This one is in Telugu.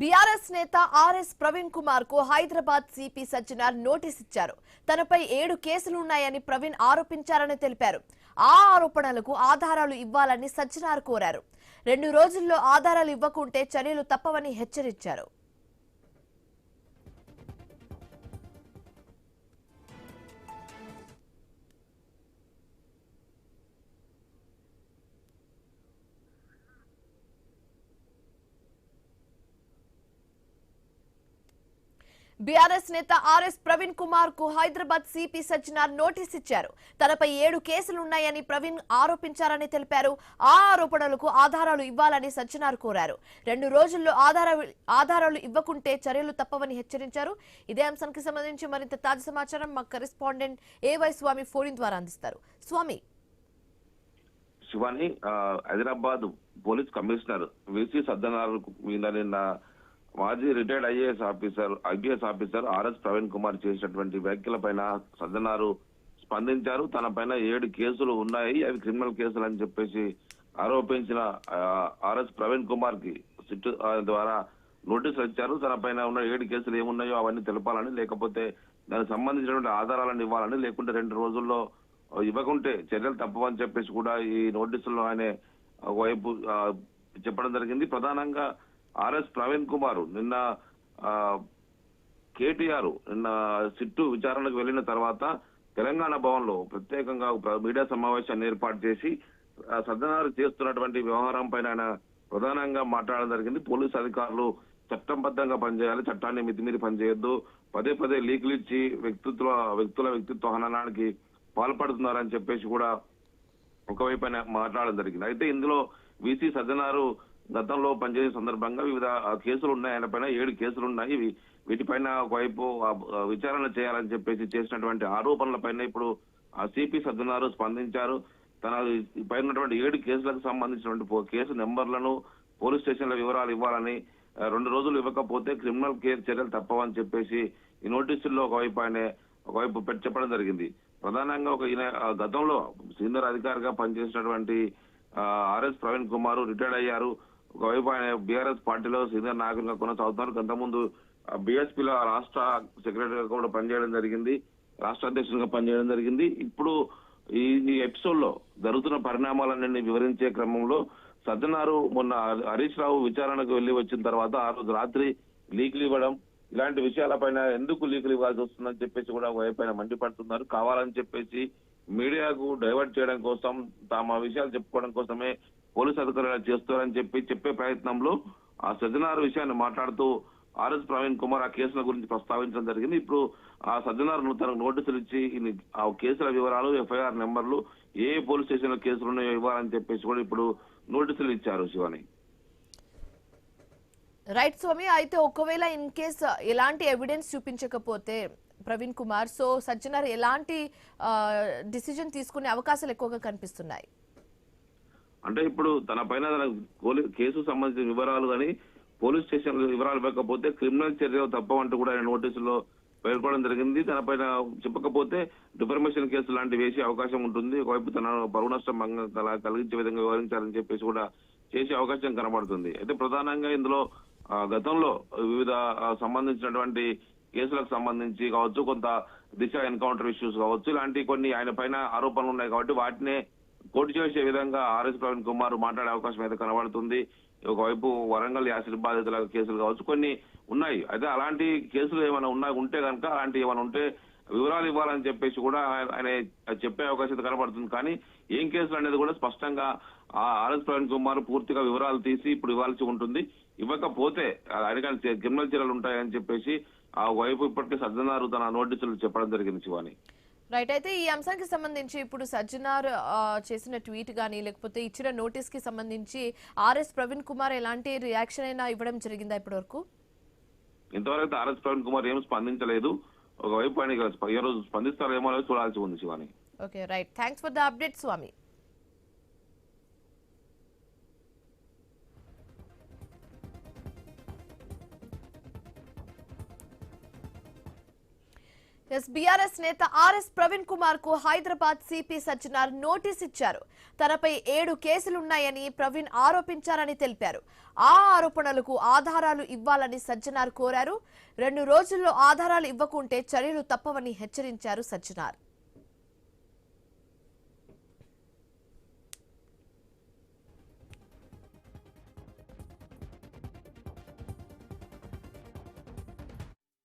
బీఆర్ఎస్ నేత ఆర్ఎస్ ప్రవీణ్ కుమార్ కు హైదరాబాద్ సిపి సజ్జనార్ నోటీస్ ఇచ్చారు. తనపై 7 కేసులున్నాయని ప్రవీణ్ ఆరోపించారని తెలిపారు. ఆ ఆరోపణలకు ఆధారాలు ఇవ్వాలని సజ్జనార్ కోరారు. 2 రోజుల్లో ఆధారాలు ఇవ్వకుంటే చర్యలు తప్పవని హెచ్చరించారు. బీఆర్ఎస్ నేత ఆర్ఎస్ ప్రవీణ్ కుమార్ కు హైదరాబాద్ సిపి సజ్జనార్ నోటీస్ ఇచ్చారు. తనపై 7 కేసులున్నాయని ప్రవీణ్ ఆరోపించారని తెలిపారు. ఆ ఆరోపణలకు ఆధారాలు ఇవ్వాలని సజ్జనార్ కోరారు. 2 రోజుల్లో ఆధారాలు ఇవ్వకుంటే చర్యలు తప్పవని హెచ్చరించారు. ఇదే అంశానికి సంబంధించి మరింత తాజా సమాచారం మా కరెస్పాండెంట్ ఏవై స్వామి ఫోన్ ద్వారా అందిస్తారు. Swami, Shivani, Hyderabad police commissioner VC Sajjanar మీద నిన్న మాజీ retired IPS officer RS Praveen Kumar చేసినటువంటి వ్యాఖ్యలపైన సజ్జనారు స్పందించారు. తన పైన 7 కేసులు ఉన్నాయి, అవి క్రిమినల్ కేసులు అని చెప్పేసి ఆరోపించిన ఆర్ఎస్ ప్రవీణ్ కుమార్ కి సిట్ ద్వారా నోటీసులు ఇచ్చారు. తన పైన ఉన్న 7 కేసులు ఏమున్నాయో అవన్నీ తెలపాలని, లేకపోతే దానికి సంబంధించినటువంటి ఆధారాలను ఇవ్వాలని, లేకుంటే 2 రోజుల్లో ఇవ్వకుంటే చర్యలు తప్పవని చెప్పేసి కూడా ఈ నోటీసుల్లో ఆయన ఒకవైపు చెప్పడం జరిగింది. ప్రధానంగా ఆర్ఎస్ ప్రవీణ్ కుమార్ నిన్న కేటీఆర్ సిట్టు విచారణకు వెళ్లిన తర్వాత తెలంగాణ భవన్ లో ప్రత్యేకంగా మీడియా సమావేశాన్ని ఏర్పాటు చేసి సజ్జనారు చేస్తున్నటువంటి వ్యవహారం పైన ఆయన ప్రధానంగా మాట్లాడడం జరిగింది. పోలీసు అధికారులు చట్టబద్ధంగా పనిచేయాలి, చట్టాన్ని మితిమీరి పనిచేయొద్దు, పదే పదే లీకులు ఇచ్చి వ్యక్తుల వ్యక్తిత్వ హననానికి పాల్పడుతున్నారని చెప్పేసి కూడా ఒకవైపు ఆయన మాట్లాడడం జరిగింది. అయితే ఇందులో విసి సజ్జనారు గతంలో పనిచేసే సందర్భంగా వివిధ కేసులు ఉన్నాయి, ఆయన పైన 7 కేసులు ఉన్నాయి. వీటిపైన ఒకవైపు విచారణ చేయాలని చెప్పేసి చేసినటువంటి ఆరోపణలపైన ఇప్పుడు సిపి సజ్జనారు స్పందించారు. తన పైన ఉన్నటువంటి 7 కేసులకు సంబంధించినటువంటి కేసు నెంబర్లను, పోలీస్ స్టేషన్ల వివరాలు ఇవ్వాలని, 2 రోజులు ఇవ్వకపోతే క్రిమినల్ చర్యలు తప్పవని చెప్పేసి ఈ నోటీసుల్లో ఒకవైపు చెప్పడం జరిగింది. ప్రధానంగా ఈయన గతంలో సీనియర్ అధికారిగా పనిచేసినటువంటి ఆర్ఎస్ ప్రవీణ్ కుమార్ రిటైర్డ్ అయ్యారు. ఒకవైపు ఆయన బీఆర్ఎస్ పార్టీలో సీనియర్ నాయకులుగా కొనసాగుతున్నారు. అంతకుముందు బీఎస్పీలో రాష్ట్ర సెక్రటరీగా కూడా పనిచేయడం జరిగింది, రాష్ట్ర అధ్యక్షునిగా పనిచేయడం జరిగింది. ఇప్పుడు ఈ ఎపిసోడ్ లో జరుగుతున్న పరిణామాలన్నీ వివరించే క్రమంలో సజ్జనారు మొన్న హరీష్ రావు విచారణకు వెళ్లి వచ్చిన తర్వాత ఆ రోజు రాత్రి లీకులు ఇవ్వడం, ఇలాంటి విషయాలపైన ఎందుకు లీకులు ఇవ్వాల్సి వస్తుందని చెప్పేసి కూడా ఒకవైపు మండిపడుతున్నారు. కావాలని చెప్పేసి మీడియాకు డైవర్ట్ చేయడం కోసం, తమ విషయాలు చెప్పుకోవడం కోసమే పోలీసు అధికారులు చేస్తారని చెప్పే ప్రయత్నంలో ఆ సజ్జనారు విషయాన్ని మాట్లాడుతూ ఆర్ఎస్ ప్రవీణ్ కుమార్ ఆ కేసుల గురించి ప్రస్తావించడం జరిగింది. ఇప్పుడు ఆ సజ్జనారు తనకు నోటీసులు ఇచ్చి ఆ కేసుల వివరాలు, ఎఫ్ఐఆర్ నెంబర్లు, ఏ పోలీస్ స్టేషన్ లో కేసులు ఉన్నాయో ఇవ్వాలని చెప్పేసి కూడా ఇప్పుడు నోటీసులు ఇచ్చారు. శివాని, రైట్ స్వామి. అయితే ఒకవేళ ఇన్ కేస్ ఎలాంటి ఎవిడెన్స్ చూపించకపోతే ప్రవీణ్ కుమార్, సో సజ్జనార్ ఎలాంటి డిసిజన్ తీసుకునే అవకాశాలు ఎక్కువగా కనిపిస్తున్నాయి? అంటే ఇప్పుడు తన పైన కేసు సంబంధించిన వివరాలు కానీ పోలీస్ స్టేషన్ వివరాలు ఇవ్వకపోతే క్రిమినల్ చర్యలు తప్పవంటూ కూడా ఆయన నోటీసులో పేర్కొనడం జరిగింది. తన పైన చెప్పకపోతే డిఫర్మేషన్ కేసు లాంటివి వేసే అవకాశం ఉంటుంది. ఒకవైపు తన పరువు నష్టం కలిగించే విధంగా వివరించాలని చెప్పేసి కూడా చేసే అవకాశం కనబడుతుంది. అయితే ప్రధానంగా ఇందులో గతంలో వివిధ సంబంధించినటువంటి కేసులకు సంబంధించి కావచ్చు, కొంత దిశ ఎన్కౌంటర్ ఇష్యూస్ కావచ్చు, ఇలాంటి కొన్ని ఆయన పైన ఆరోపణలు ఉన్నాయి కాబట్టి వాటినే కోర్టు చేసే విధంగా ఆర్ఎస్ ప్రవీణ్ కుమార్ మాట్లాడే అవకాశం అయితే కనబడుతుంది. ఒకవైపు వరంగల్ యాసిడ్ బాధితుల కేసులు కావచ్చు, కొన్ని ఉన్నాయి. అయితే అలాంటి కేసులు ఏమైనా ఉంటే కనుక అలాంటి ఏమైనా ఉంటే వివరాలు ఇవ్వాలని చెప్పేసి కూడా ఆయన చెప్పే అవకాశం కనబడుతుంది. కానీ ఏం కేసులు అనేది కూడా స్పష్టంగా ఆర్ఎస్ ప్రవీణ్ కుమార్ పూర్తిగా వివరాలు తీసి ఇప్పుడు ఇవ్వాల్సి ఉంటుంది. ఇవ్వకపోతే ఆయన క్రిమినల్ చర్యలు ఉంటాయని చెప్పేసి ఆ వైపు ఇప్పటికే సజ్జనారు తన నోటీసులు చెప్పడం జరిగింది. శివాని, రైట్. అయితే ఈ అంశానికి సంబంధించి ఇప్పుడు సజ్జనార్ చేసిన ట్వీట్ గానీ లేకపోతే ఇచ్చిన నోటీస్ కి సంబంధించి ఆర్ఎస్ ప్రవీణ్ కుమార్ ఎలాంటి రియాక్షన్ అయినా ఇవ్వడం జరిగిందా ఇప్పటి వరకు? ఇంతవరకు ఆర్ఎస్ ప్రవీణ్ కుమార్ ఏం స్పందించలేదు. ఒకవైపు ఆయన ఈ రోజు స్పందిస్తారేమో చూడాల్సి ఉంది. Shivani, okay, right. Thanks for the update Swami. BRS నేత ఆర్ఎస్ ప్రవీణ్ కుమార్ కు హైదరాబాద్ సిపి సజ్జనార్ నోటీస్ ఇచ్చారు. తనపై 7 కేసులున్నాయని ప్రవీణ్ ఆరోపించారని తెలిపారు. ఆ ఆరోపణలకు ఆధారాలు ఇవ్వాలని సజ్జనార్ కోరారు. 2 రోజుల్లో ఆధారాలు ఇవ్వకుంటే చర్యలు తప్పవని హెచ్చరించారు సజ్జనార్.